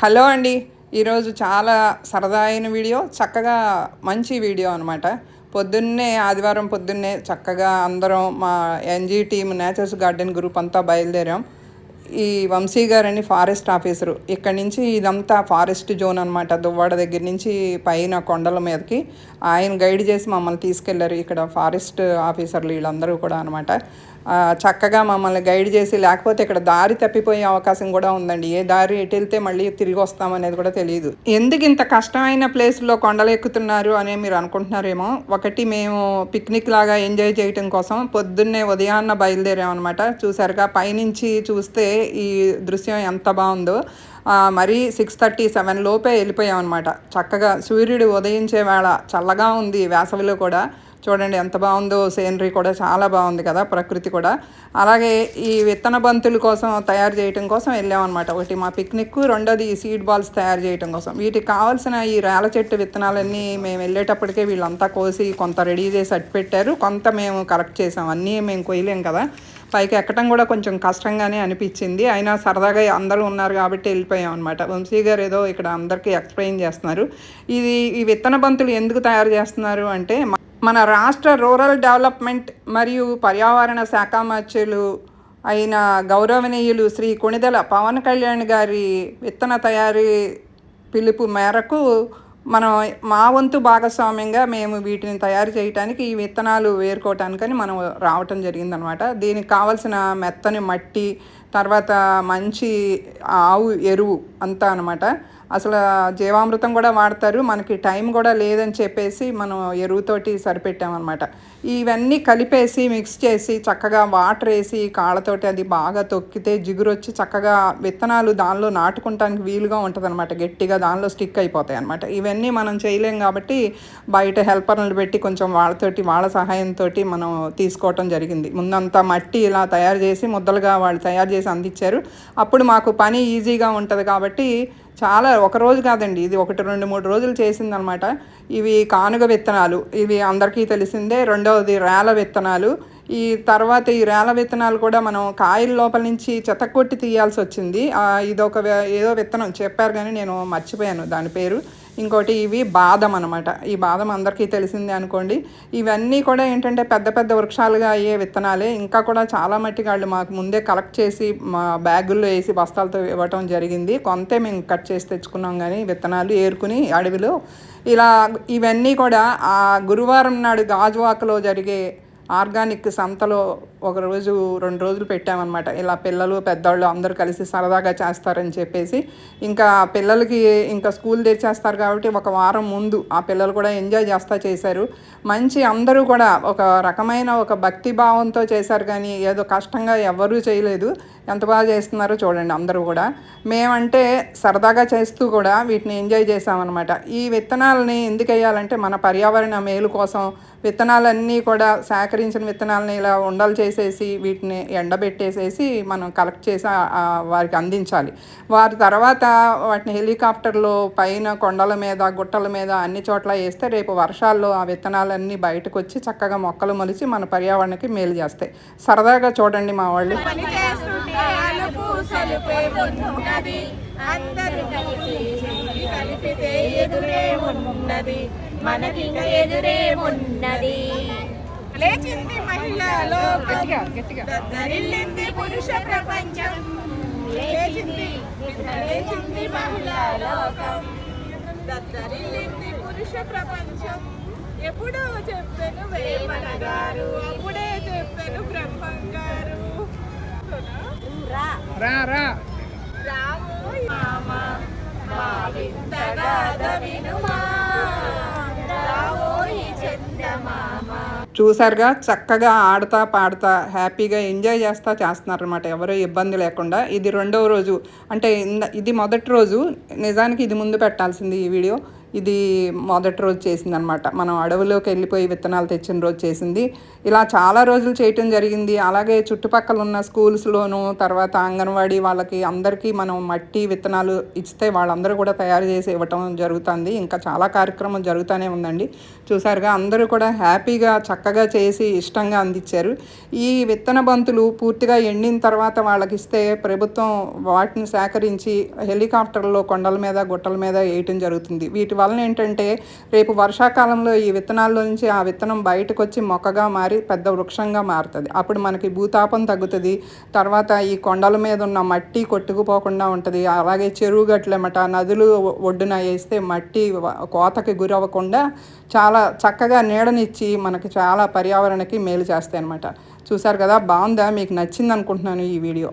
Hello అండి. ఈరోజు చాలా సరదా అయిన వీడియో, చక్కగా మంచి వీడియో అనమాట. పొద్దున్నే ఆదివారం పొద్దున్నే చక్కగా అందరం మా NG team natures garden group అంతా బయలుదేరాం. ఈ వంశీ గారని ఫారెస్ట్ ఆఫీసరు. ఇక్కడి నుంచి ఇదంతా ఫారెస్ట్ జోన్ అనమాట. దువ్వాడ దగ్గర నుంచి పైన కొండల మీదకి ఆయన గైడ్ చేసి మమ్మల్ని తీసుకెళ్లారు. ఇక్కడ ఫారెస్ట్ ఆఫీసర్లు వీళ్ళందరూ కూడా అనమాట. చక్కగా మమ్మల్ని గైడ్ చేసి, లేకపోతే ఇక్కడ దారి తప్పిపోయే అవకాశం కూడా ఉందండి. ఏ దారి ఎటు వెళ్తే మళ్ళీ తిరిగి వస్తామనేది కూడా తెలియదు. ఎందుకు ఇంత కష్టమైన ప్లేస్లో కొండలు ఎక్కుతున్నారు అని మీరు అనుకుంటున్నారేమో. ఒకటి, మేము పిక్నిక్ లాగా ఎంజాయ్ చేయటం కోసం పొద్దున్నే ఉదయాన్న బయలుదేరామన్నమాట. చూసారుగా, పైనుంచి చూస్తే ఈ దృశ్యం ఎంత బాగుందో. మరీ 6:30, 7 లోపే వెళ్ళిపోయామన్నమాట. చక్కగా సూర్యుడు ఉదయించే వేళ, చల్లగా ఉంది వేసవిలో కూడా. చూడండి ఎంత బాగుందో, సీనరీ కూడా చాలా బాగుంది కదా, ప్రకృతి కూడా. అలాగే ఈ విత్తన బంతుల కోసం తయారు చేయటం కోసం వెళ్ళామన్నమాట. ఒకటి మా పిక్నిక్, రెండోది ఈ సీడ్ బాల్స్ తయారు చేయటం కోసం. వీటికి కావాల్సిన ఈ రేల చెట్టు విత్తనాలన్నీ మేము వెళ్ళేటప్పటికే వీళ్ళంతా కోసి కొంత రెడీ చేసి అట్టు పెట్టారు, కొంత మేము కలెక్ట్ చేసాం. అన్నీ మేము కొయ్యలేం కదా, పైకి ఎక్కడం కూడా కొంచెం కష్టంగానే అనిపించింది. అయినా సరదాగా అందరూ ఉన్నారు కాబట్టి వెళ్ళిపోయాం అనమాట. వంశీ గారు ఏదో ఇక్కడ అందరికీ ఎక్స్ప్లెయిన్ చేస్తున్నారు. ఈ విత్తన బంతులు ఎందుకు తయారు చేస్తున్నారు అంటే, మన రాష్ట్ర రూరల్ డెవలప్మెంట్ మరియు పర్యావరణ శాఖ మంత్రులు అయిన గౌరవనీయులు శ్రీ కొణిదెల పవన్ కళ్యాణ్ గారి విత్తన తయారీ పిలుపు మేరకు మనం మా వంతు భాగస్వామ్యంగా మేము వీటిని తయారు చేయడానికి, ఈ విత్తనాలు వేరుకోవటానికని మనం రావటం జరిగిందనమాట. దీనికి కావలసిన మెత్తని మట్టి, తర్వాత మంచి ఆవు ఎరువు అంతా అనమాట. అసలు జీవామృతం కూడా వాడతారు. మనకి టైం కూడా లేదని చెప్పేసి మనం ఎరువుతోటి సరిపెట్టామన్నమాట. ఇవన్నీ కలిపేసి మిక్స్ చేసి చక్కగా వాటర్ వేసి కాళ్ళతోటి అది బాగా తొక్కితే జిగురు వచ్చి చక్కగా విత్తనాలు దానిలో నాటుకుంటానికి వీలుగా ఉంటుంది అనమాట. గట్టిగా దానిలో స్టిక్ అయిపోతాయి అనమాట. ఇవన్నీ మనం చేయలేం కాబట్టి బయట హెల్పర్లు పెట్టి కొంచెం వాళ్ళ సహాయంతో మనం తీసుకోవటం జరిగింది. ముందంతా మట్టి ఇలా తయారు చేసి ముద్దలుగా వాళ్ళు తయారు చేసి అందించారు. అప్పుడు మాకు పని ఈజీగా ఉంటుంది కాబట్టి చాలా, ఒక రోజు కాదండి, ఇది 1, 2, 3 రోజులు చేసిందనమాట. ఇవి కానుగ విత్తనాలు, ఇవి అందరికీ తెలిసిందే. రెండవది రేల విత్తనాలు. ఈ తర్వాత ఈ రేల విత్తనాలు కూడా మనం కాయల లోపల నుంచి చెతకొట్టి తీయాల్సి వచ్చింది. ఏదో విత్తనం చెప్పారు కానీ నేను మర్చిపోయాను దాని పేరు. ఇంకోటి ఇవి బాదం అనమాట. ఈ బాదం అందరికీ తెలిసిందే అనుకోండి. ఇవన్నీ కూడా ఏంటంటే పెద్ద పెద్ద వృక్షాలుగా అయ్యే విత్తనాలే. ఇంకా కూడా చాలా మట్టికి వాళ్ళు మాకు ముందే కలెక్ట్ చేసి మా బ్యాగుల్లో వేసి బస్తాలతో ఇవ్వటం జరిగింది. కొంతే మేము కట్ చేసి తెచ్చుకున్నాం, కానీ విత్తనాలు ఏరుకుని అడవిలో ఇలా. ఇవన్నీ కూడా ఆ గురువారం నాడు గాజువాకలో జరిగే ఆర్గానిక్ సంతలో 1 రోజు 2 రోజులు పెట్టామన్నమాట. ఇలా పిల్లలు పెద్దవాళ్ళు అందరూ కలిసి సరదాగా చేస్తారని చెప్పేసి. ఇంకా పిల్లలకి ఇంకా స్కూల్ తెచ్చేస్తారు కాబట్టి 1 వారం ముందు ఆ పిల్లలు కూడా ఎంజాయ్ చేశారు. మంచి అందరూ కూడా ఒక రకమైన ఒక భక్తి భావంతో చేశారు, కానీ ఏదో కష్టంగా ఎవరూ చేయలేదు. ఎంత బాగా చేస్తున్నారో చూడండి అందరూ కూడా. మేమంటే సరదాగా చేస్తూ కూడా వీటిని ఎంజాయ్ చేసామన్నమాట. ఈ విత్తనాలని ఎందుకు వేయాలంటే మన పర్యావరణ మేలు కోసం విత్తనాలన్నీ కూడా సేకరించిన విత్తనాలని ఇలా ఉండలు చేసేసి వీటిని ఎండబెట్టేసేసి మనం కలెక్ట్ చేసి వారికి అందించాలి. వారి తర్వాత వాటిని హెలికాప్టర్లో పైన కొండల మీద గుట్టల మీద అన్ని చోట్ల వేస్తే రేపు వర్షాల్లో ఆ విత్తనాలన్నీ బయటకు వచ్చి చక్కగా మొక్కలు మొలిచి మన పర్యావరణకి మేలు చేస్తాయి. సరదాగా చూడండి మా వాళ్ళు. మనకింక ఎదురేమున్నది. లేచింది మహిళా లోకం, దరిల్లింది పురుష ప్రపంచం. లేచింది మహిళా లోకం, దరిల్లింది పురుష ప్రపంచం. ఎప్పుడో చెప్పాను వేమన గారు, అప్పుడే చెప్పాను బ్రహ్మం గారు. రామో మామ మా వింతగాథ వినుమా. చూసారుగా, చక్కగా ఆడుతా పాడుతా హ్యాపీగా ఎంజాయ్ చేస్తున్నారనమాట, ఎవరో ఇబ్బంది లేకుండా. ఇది 2వ రోజు, అంటే ఇది మొదటి రోజు. నిజానికి ఇది ముందు పెట్టాల్సింది ఈ వీడియో. ఇది మొదటి రోజు చేసిందనమాట. మనం అడవిలోకి వెళ్ళిపోయి విత్తనాలు తెచ్చిన రోజు చేసింది. ఇలా చాలా రోజులు చేయటం జరిగింది. అలాగే చుట్టుపక్కల ఉన్న స్కూల్స్లోనూ, తర్వాత అంగన్వాడీ వాళ్ళకి అందరికీ మనం మట్టి విత్తనాలు ఇస్తే వాళ్ళందరూ కూడా తయారు చేసి ఇవ్వటం జరుగుతుంది. ఇంకా చాలా కార్యక్రమం జరుగుతూనే ఉందండి. చూసారుగా, అందరూ కూడా హ్యాపీగా చక్కగా చేసి ఇష్టంగా అందించారు. ఈ విత్తన బంతులు పూర్తిగా ఎండిన తర్వాత వాళ్ళకి ఇస్తే ప్రభుత్వం వాటిని సేకరించి హెలికాప్టర్లో కొండల మీద గుట్టల మీద వేయటం జరుగుతుంది. వీటి వలన ఏంటంటే రేపు వర్షాకాలంలో ఈ విత్తనాల్లో నుంచి ఆ విత్తనం బయటకు వచ్చి మొక్కగా మారి పెద్ద వృక్షంగా మారుతుంది. అప్పుడు మనకి భూతాపం తగ్గుతుంది. తర్వాత ఈ కొండల మీద ఉన్న మట్టి కొట్టుకుపోకుండా ఉంటుంది. అలాగే చెరువు గట్లెమట నదులు ఒడ్డున వేస్తే మట్టి కోతకి గురవ్వకుండా చాలా చక్కగా నీడనిచ్చి మనకి చాలా పర్యావరణకి మేలు చేస్తాయి అన్నమాట. చూసారు కదా, బాగుందా? మీకు నచ్చింది అనుకుంటున్నాను ఈ వీడియో.